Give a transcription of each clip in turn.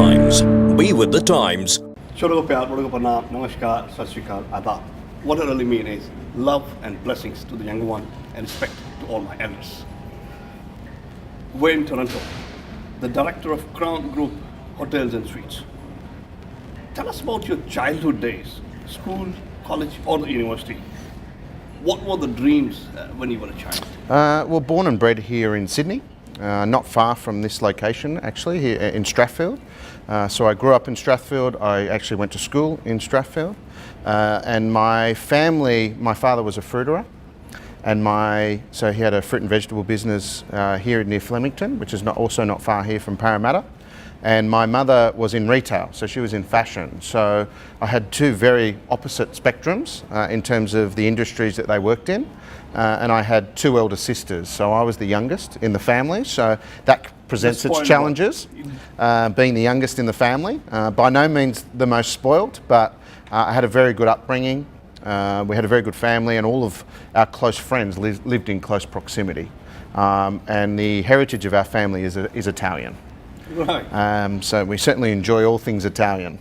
times. Be with the times. Chodo pyar, bodo ko pranam, namaskar, sat sri akal, adab. What I really mean is love and blessings to the younger one and respect to all my elders. We're in Toronto, the director of Crown Group Hotels and Suites. Tell us about your childhood days, school, college, or the university. What were the dreams when you were a child? Well, born and bred here in Sydney, not far from this location actually, here in Strathfield. So I grew up in Strathfield. I actually went to school in Strathfield. And my family, my father was a fruiterer, and so he had a fruit and vegetable business here near Flemington, which is also not far here from Parramatta. And my mother was in retail, so she was in fashion. So I had two very opposite spectrums in terms of the industries that they worked in. And I had two elder sisters, so I was the youngest in the family. So that presents its challenges, being the youngest in the family. By no means the most spoiled, but I had a very good upbringing. We had a very good family, and all of our close friends lived in close proximity. And the heritage of our family is Italian. Right. So we certainly enjoy all things Italian.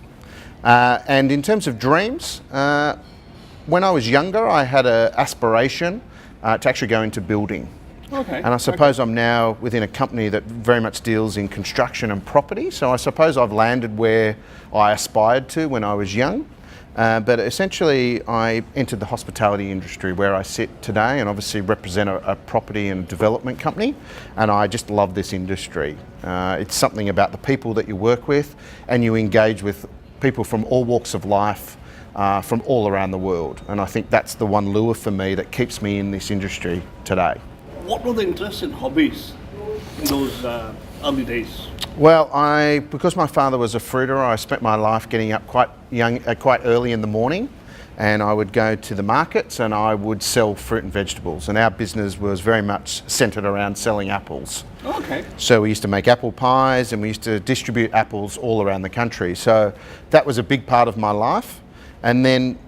And in terms of dreams, when I was younger, I had an aspiration to actually go into building. Okay. And I suppose I'm now within a company that very much deals in construction and property. So I suppose I've landed where I aspired to when I was young. But essentially, I entered the hospitality industry where I sit today, and obviously represent a property and development company. And I just love this industry. It's something about the people that you work with, and you engage with people from all walks of life, from all around the world. And I think that's the one lure for me that keeps me in this industry today. What were the interests in hobbies in those early days? Well, because my father was a fruiterer, I spent my life getting up quite early in the morning, and I would go to the markets and I would sell fruit and vegetables. And our business was very much centred around selling apples. Okay. So we used to make apple pies, and we used to distribute apples all around the country. So that was a big part of my life. And then,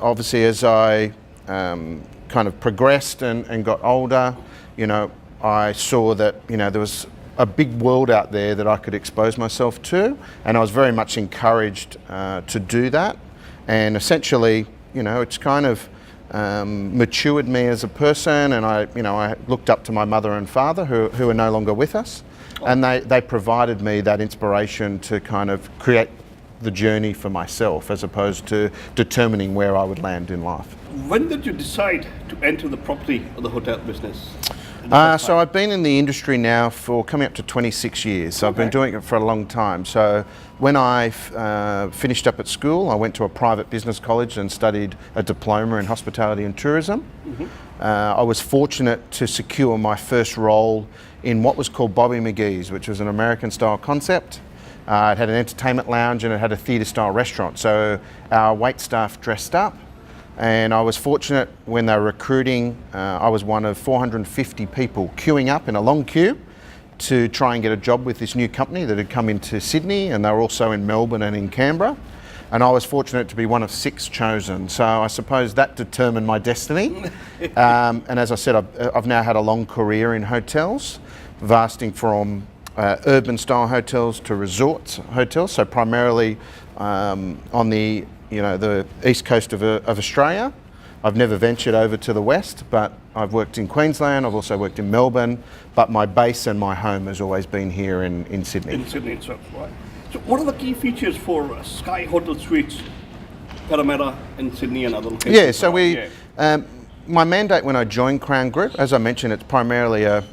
obviously as I kind of progressed and got older, I saw that, there was a big world out there that I could expose myself to, and I was very much encouraged to do that. And essentially, it's kind of matured me as a person, and I looked up to my mother and father who are no longer with us, and they provided me that inspiration to kind of create the journey for myself, as opposed to determining where I would land in life. When did you decide to enter the property or the hotel business? So I've been in the industry now for coming up to 26 years. So I've been doing it for a long time. So when I finished up at school, I went to a private business college and studied a diploma in hospitality and tourism. Mm-hmm. I was fortunate to secure my first role in what was called Bobby McGee's, which was an American style concept. It had an entertainment lounge and it had a theatre style restaurant. So our wait staff dressed up. And I was fortunate when they were recruiting, I was one of 450 people queuing up in a long queue to try and get a job with this new company that had come into Sydney, and they were also in Melbourne and in Canberra. And I was fortunate to be one of 6 chosen. So I suppose that determined my destiny. And as I said, I've now had a long career in hotels, vasting from urban style hotels to resorts hotels. So primarily on the east coast of Australia. I've never ventured over to the west, but I've worked in Queensland, I've also worked in Melbourne, but my base and my home has always been here in Sydney. In Sydney itself, right. So what are the key features for Skye Hotel Suites, Parramatta, in Sydney and other locations? Yeah, so my mandate when I joined Crown Group, as I mentioned, it's primarily a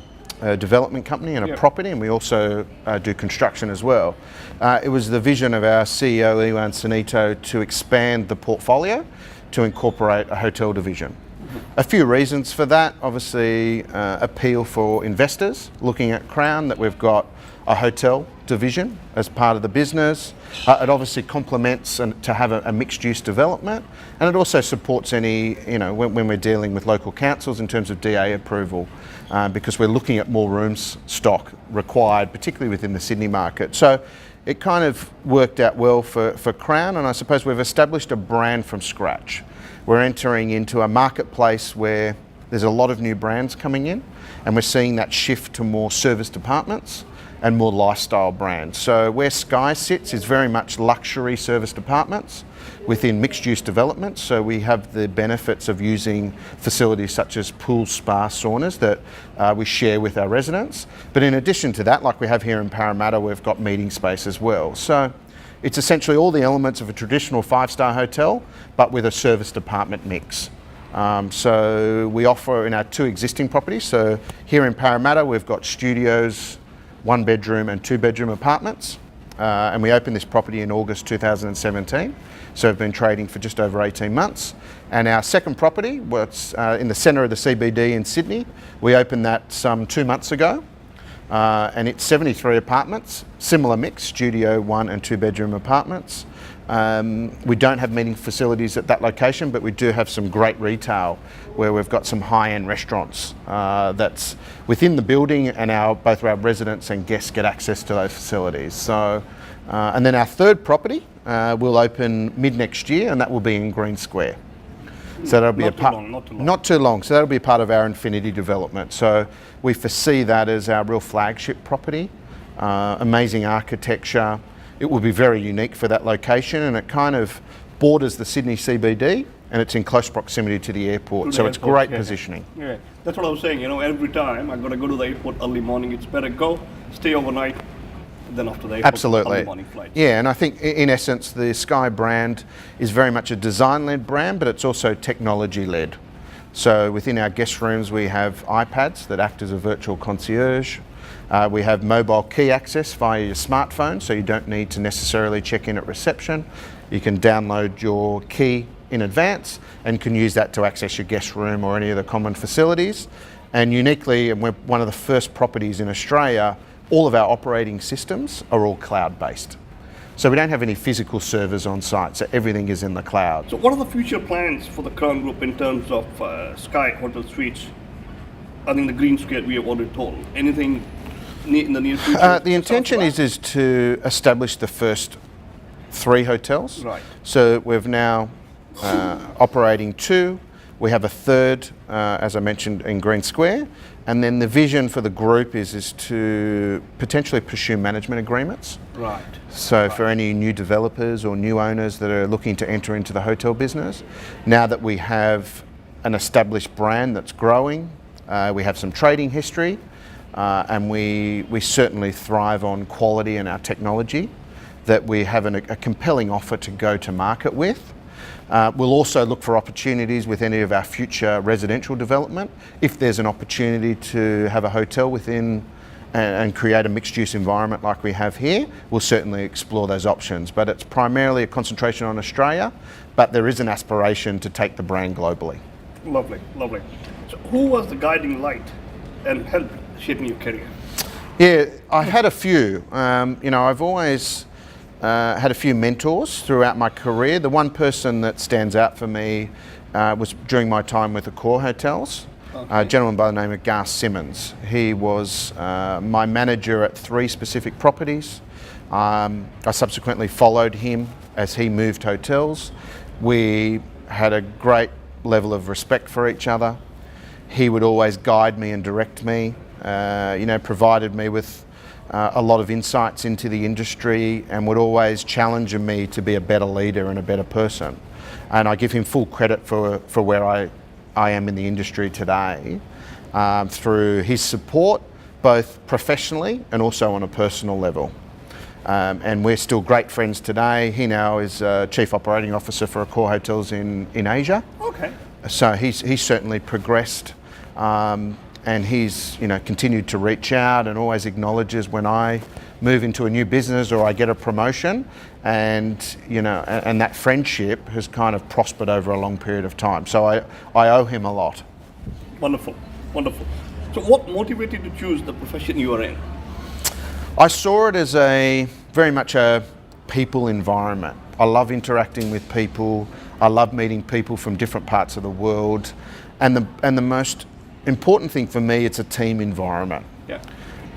development company and a property, and we also do construction as well. It was the vision of our CEO, Iwan Sanito, to expand the portfolio to incorporate a hotel division. A few reasons for that: obviously appeal for investors looking at Crown, that we've got a hotel division as part of the business. It obviously complements to have a mixed use development, and it also supports any, when we're dealing with local councils in terms of DA approval, because we're looking at more rooms stock required, particularly within the Sydney market. So it kind of worked out well for Crown, and I suppose we've established a brand from scratch. We're entering into a marketplace where there's a lot of new brands coming in, and we're seeing that shift to more service departments and more lifestyle brand. So where Skye sits is very much luxury serviced apartments within mixed-use developments. So we have the benefits of using facilities such as pool, spa, saunas that we share with our residents. But in addition to that, like we have here in Parramatta, we've got meeting space as well. So it's essentially all the elements of a traditional five-star hotel, but with a serviced apartment mix. So we offer in our 2 existing properties. So here in Parramatta, we've got studios, 1-bedroom and 2-bedroom apartments. And we opened this property in August 2017. So we've been trading for just over 18 months. And our second property was in the centre of the CBD in Sydney. We opened that some 2 months ago. And it's 73 apartments, similar mix, studio, 1 and 2-bedroom apartments. We don't have meeting facilities at that location, but we do have some great retail where we've got some high-end restaurants that's within the building, and both our residents and guests get access to those facilities. So, and then our third property will open mid-next year, and that will be in Green Square. So that'll be not too long. So that'll be a part of our Infinity development. So we foresee that as our real flagship property. Amazing architecture. It will be very unique for that location, and it kind of borders the Sydney CBD, and it's in close proximity to the airport. So it's great positioning. Yeah, that's what I was saying. You know, every time I'm going to go to the airport early morning, it's better go, stay overnight, then after the airport, absolutely. early morning flights. Yeah, and I think in essence, the Skye brand is very much a design-led brand, but it's also technology-led. So within our guest rooms, we have iPads that act as a virtual concierge. We have mobile key access via your smartphone, so you don't need to necessarily check in at reception. You can download your key in advance and can use that to access your guest room or any of the common facilities. And uniquely, and we're one of the first properties in Australia, all of our operating systems are all cloud-based. So we don't have any physical servers on site, so everything is in the cloud. So what are the future plans for the Crown Group in terms of Skye Hotel Suites? I think the Green Square we have already told. Anything in the near future? The intention is to establish the first 3 hotels. Right. So we've now operating 2. We have a third, as I mentioned, in Green Square. And then the vision for the group is to potentially pursue management agreements. Right. So for any new developers or new owners that are looking to enter into the hotel business, now that we have an established brand that's growing, we have some trading history, and we certainly thrive on quality and our technology, that we have a compelling offer to go to market with. We'll also look for opportunities with any of our future residential development. If there's an opportunity to have a hotel within and create a mixed-use environment like we have here, we'll certainly explore those options. But it's primarily a concentration on Australia, but there is an aspiration to take the brand globally. Lovely, lovely. So who was the guiding light and helped shaping your career? Yeah, I had a few. I've always had a few mentors throughout my career. The one person that stands out for me was during my time with the Skye Hotels. A gentleman by the name of Gar Simmons. He was my manager at 3 specific properties. I subsequently followed him as he moved hotels. We had a great level of respect for each other. He would always guide me and direct me, provided me with a lot of insights into the industry, and would always challenge me to be a better leader and a better person. And I give him full credit for where I am in the industry today through his support, both professionally and also on a personal level. And we're still great friends today. He now is Chief Operating Officer for Skye Hotels in Asia. Okay. So he's certainly progressed. And he's continued to reach out and always acknowledges when I move into a new business or I get a promotion, and and that friendship has kind of prospered over a long period of time. So I owe him a lot. Wonderful, wonderful. So what motivated you to choose the profession you are in? I saw it as very much a people environment. I love interacting with people. I love meeting people from different parts of the world, and the most important thing for me, it's a team environment. Yeah.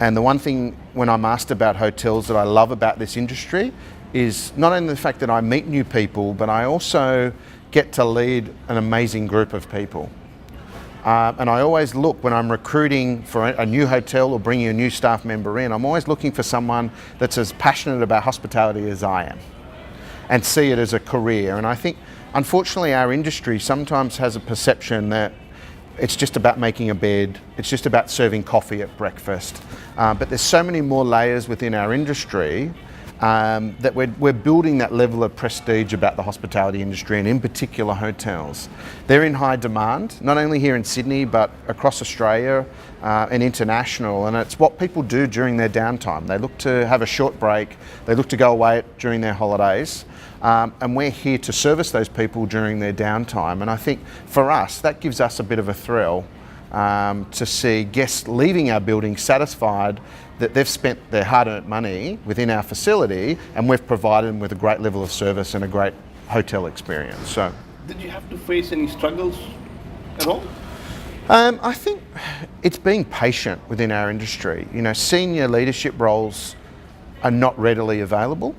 And the one thing when I'm asked about hotels that I love about this industry is not only the fact that I meet new people, but I also get to lead an amazing group of people. And I always look, when I'm recruiting for a new hotel or bringing a new staff member in, I'm always looking for someone that's as passionate about hospitality as I am and see it as a career. And I think, unfortunately, our industry sometimes has a perception that it's just about making a bed, it's just about serving coffee at breakfast. But there's so many more layers within our industry that we're building that level of prestige about the hospitality industry, and in particular hotels. They're in high demand, not only here in Sydney, but across Australia and international. And it's what people do during their downtime. They look to have a short break, they look to go away during their holidays. And we're here to service those people during their downtime. And I think for us, that gives us a bit of a thrill to see guests leaving our building satisfied that they've spent their hard-earned money within our facility, and we've provided them with a great level of service and a great hotel experience. So, Did you have to face any struggles at all? I think it's being patient within our industry. You know, senior leadership roles are not readily available,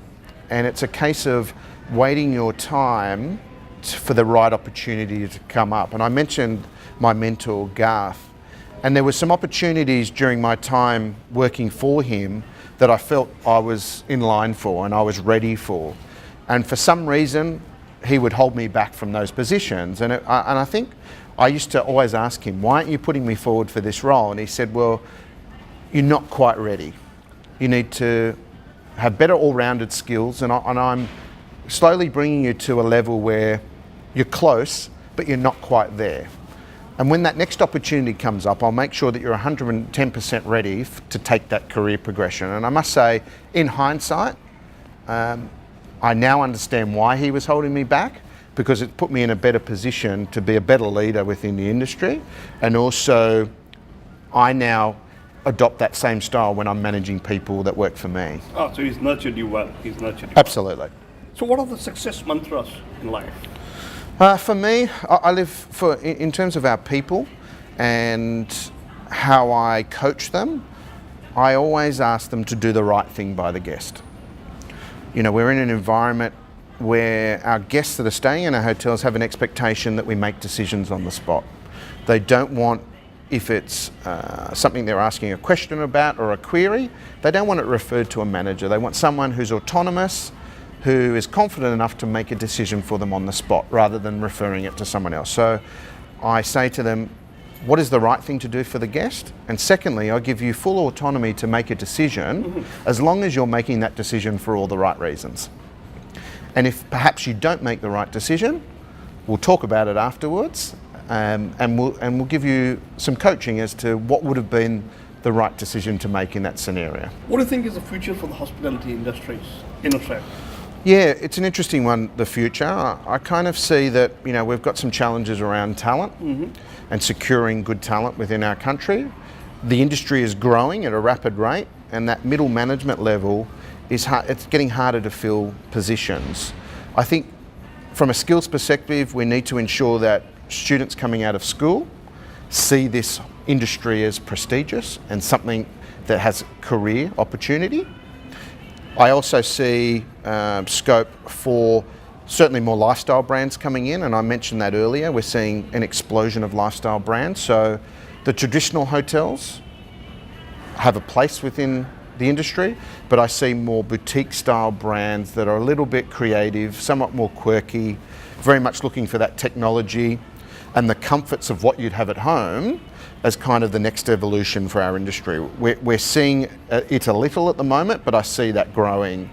and it's a case of waiting your time for the right opportunity to come up. And I mentioned my mentor, Garth, and there were some opportunities during my time working for him that I felt I was in line for and I was ready for. And for some reason, he would hold me back from those positions. And I think I used to always ask him, why aren't you putting me forward for this role? And he said, well, you're not quite ready. You need to have better all-rounded skills, and I'm slowly bringing you to a level where you're close, but you're not quite there. And when that next opportunity comes up, I'll make sure that you're 110% ready to take that career progression. And I must say, in hindsight, I now understand why he was holding me back, because it put me in a better position to be a better leader within the industry. And also, I now adopt that same style when I'm managing people that work for me. Oh, so he's nurtured you well. He's nurtured you. Absolutely. So what are the success mantras in life? For me, I live in terms of our people and how I coach them, I always ask them to do the right thing by the guest. You know, we're in an environment where our guests that are staying in our hotels have an expectation that we make decisions on the spot. They don't want, if it's something they're asking a question about or a query, they don't want it referred to a manager. They want someone who's autonomous, who is confident enough to make a decision for them on the spot rather than referring it to someone else. So I say to them, what is the right thing to do for the guest? And secondly, I give you full autonomy to make a decision as long as you're making that decision for all the right reasons. And if perhaps you don't make the right decision, we'll talk about it afterwards, and we'll give you some coaching as to what would have been the right decision to make in that scenario. What do you think is the future for the hospitality industries in Australia? Yeah, it's an interesting one, the future. I kind of see that, you know, we've got some challenges around talent and securing good talent within our country. The industry is growing at a rapid rate, and that middle management level is hard, it's getting harder to fill positions. I think from a skills perspective, we need to ensure that students coming out of school see this industry as prestigious and something that has career opportunity. I also see scope for certainly more lifestyle brands coming in, and I mentioned that earlier. We're seeing an explosion of lifestyle brands. So the traditional hotels have a place within the industry, but I see more boutique style brands that are a little bit creative, somewhat more quirky, very much looking for that technology and the comforts of what you'd have at home as kind of the next evolution for our industry. We're seeing it a little at the moment, but I see that growing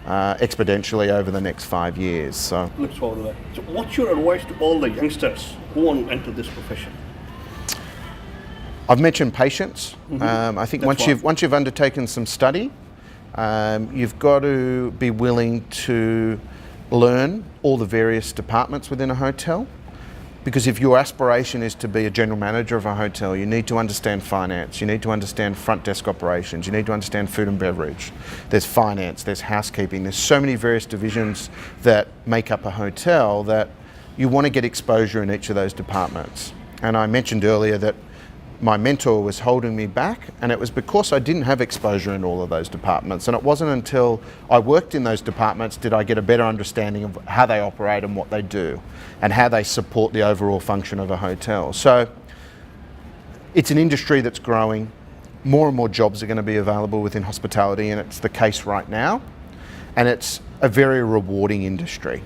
exponentially over the next 5 years. So, Looks forward to that. So what's your advice to all the youngsters who want to enter this profession? I've mentioned patience. I think once you've undertaken some study, you've got to be willing to learn all the various departments within a hotel. Because if your aspiration is to be a general manager of a hotel, you need to understand finance, you need to understand front desk operations, you need to understand food and beverage. There's finance, there's housekeeping, there's so many various divisions that make up a hotel that you want to get exposure in each of those departments. And I mentioned earlier that my mentor was holding me back, and it was because I didn't have exposure in all of those departments. And it wasn't until I worked in those departments did I get a better understanding of how they operate and what they do and how they support the overall function of a hotel. So It's an industry that's growing. More and more jobs are going to be available within hospitality, and it's the case right now. And it's a very rewarding industry.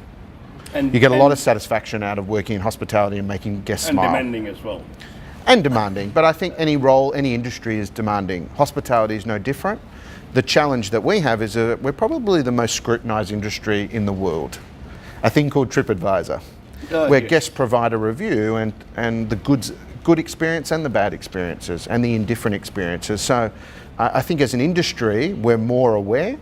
And you get a lot of satisfaction out of working in hospitality and making guests smile. And demanding as well. And demanding, but I think any role, any industry is demanding. Hospitality is no different. The challenge that we have is that we're probably the most scrutinised industry in the world. A thing called TripAdvisor, where guests provide a review and the good experience and the bad experiences and the indifferent experiences. So I think as an industry, we're more aware,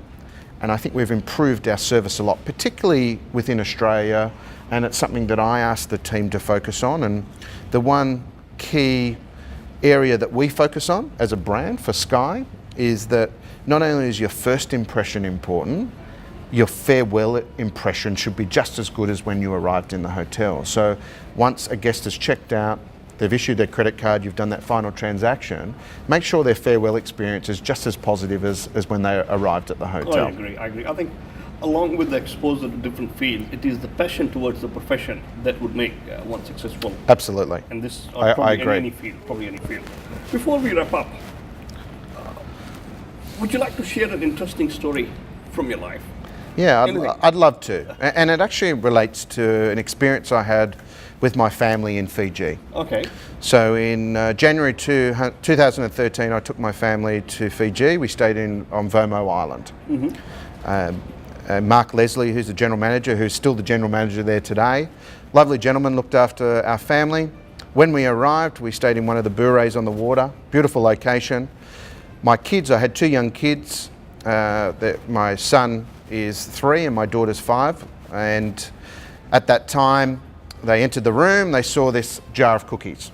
and I think we've improved our service a lot, particularly within Australia, and it's something that I asked the team to focus on. And the one key area that we focus on as a brand for Skye is that not only is your first impression important, your farewell impression should be just as good as when you arrived in the hotel. So once a guest has checked out, they've issued their credit card, you've done that final transaction, make sure their farewell experience is just as positive as when they arrived at the hotel. I agree. I think along with the exposure to different fields, it is the passion towards the profession that would make one successful. Absolutely. And this, I agree. in any field. Before we wrap up, would you like to share an interesting story from your life? Yeah, I'd love to. And it actually relates to an experience I had with my family in Fiji. Okay. So in January 2013, I took my family to Fiji. We stayed on Vomo Island. Mark Leslie, who's the general manager, who's still the general manager there today, lovely gentleman, looked after our family. When we arrived, we stayed in one of the bures on the water, beautiful location. My kids, I had two young kids. My son is 3 and my daughter's 5. And at that time, they entered the room, they saw this jar of cookies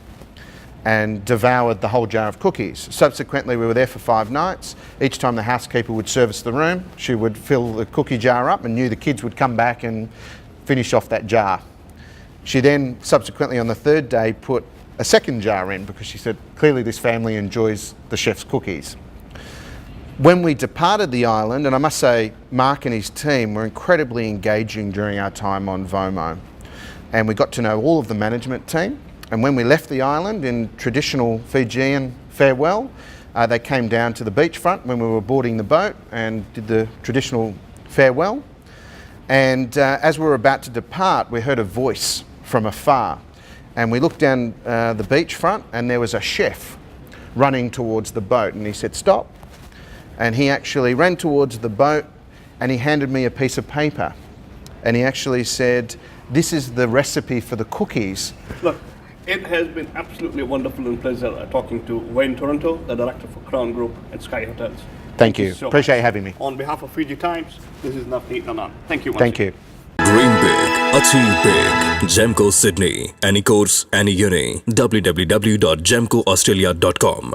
and devoured the whole jar of cookies. Subsequently, we were there for 5 nights. Each time the housekeeper would service the room, she would fill the cookie jar up and knew the kids would come back and finish off that jar. She then, subsequently on the 3rd day, put a second jar in because she said, clearly this family enjoys the chef's cookies. When we departed the island, and I must say, Mark and his team were incredibly engaging during our time on Vomo. And we got to know all of the management team. And when we left the island in traditional Fijian farewell, they came down to the beachfront when we were boarding the boat and did the traditional farewell. And as we were about to depart, we heard a voice from afar. And we looked down the beachfront and there was a chef running towards the boat. And he said, "Stop." And he actually ran towards the boat and he handed me a piece of paper. And he actually said, "This is the recipe for the cookies." Look, it has been absolutely wonderful and pleasure talking to Wayne Toronto, the director for Crown Group and Skye Hotels. Thank you. So Appreciate having me. On behalf of Fiji Times, this is Navniit and Anand. Thank you. Thank you. Dream big, achieve big. Gemco Sydney. Any course, any uni. www.gemcoaustralia.com.